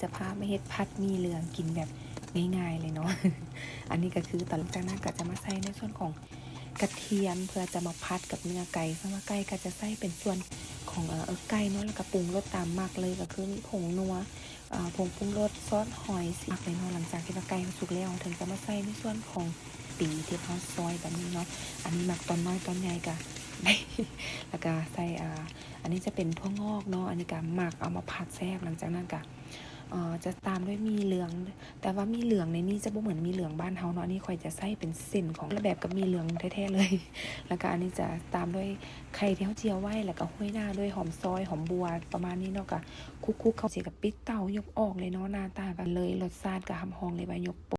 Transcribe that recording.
จะพามาเฮ็ดผัดหมี่เหลืองกินแบบง่ายๆเลยเนาะ อันนี้ก็คือตอนหลังจากนั้นก็จะมาใส่ในส่วนของกระเทียมเพื่อจะมาพัดกับเนื้อไก่ซึ่งว่าไก่ก็จะใส่เป็นส่วนของไก่เนาะแล้วก็ปรุงรสตามมักเลยก็คือมีผงนัวผงปรุงรสซอสหอยสิมักเลยเนาะหลังจากที่ว่าไก่สุกแล้วถึงจะมาใส่ในส่วนของปีที่เขาซอยแบบนี้เนาะอันนี้หมักตอนน้อยตอนใหญ่ก็ได้ แล้วก็ใส่อันนี้จะเป็นถั่วงอกเนาะอันนี้ก็หมักเอามาผัดแซ่บหลังจากนั้นก็จะตามด้วยมีเหลืองแต่ว่ามีเหลืองในนี้จะบ่เหมือนมีเหลืองบ้านเฮาเนาะอันนี้ค่อยจะใส่เป็นเส้นของแบบกับมีเหลืองแท้ๆเลย แล้วก็อันนี้จะตามด้วยไข่ที่เฮาเจียวไว้แล้วก็ห้วยหน้าด้วยหอมซอยหอมบัวประมาณนี้เนาะก็คลุกๆเข้าสิกับปิดเตายกออกเลยเนาะหน้าตากันเลยรสชาติก็หอมๆเลยว่ายก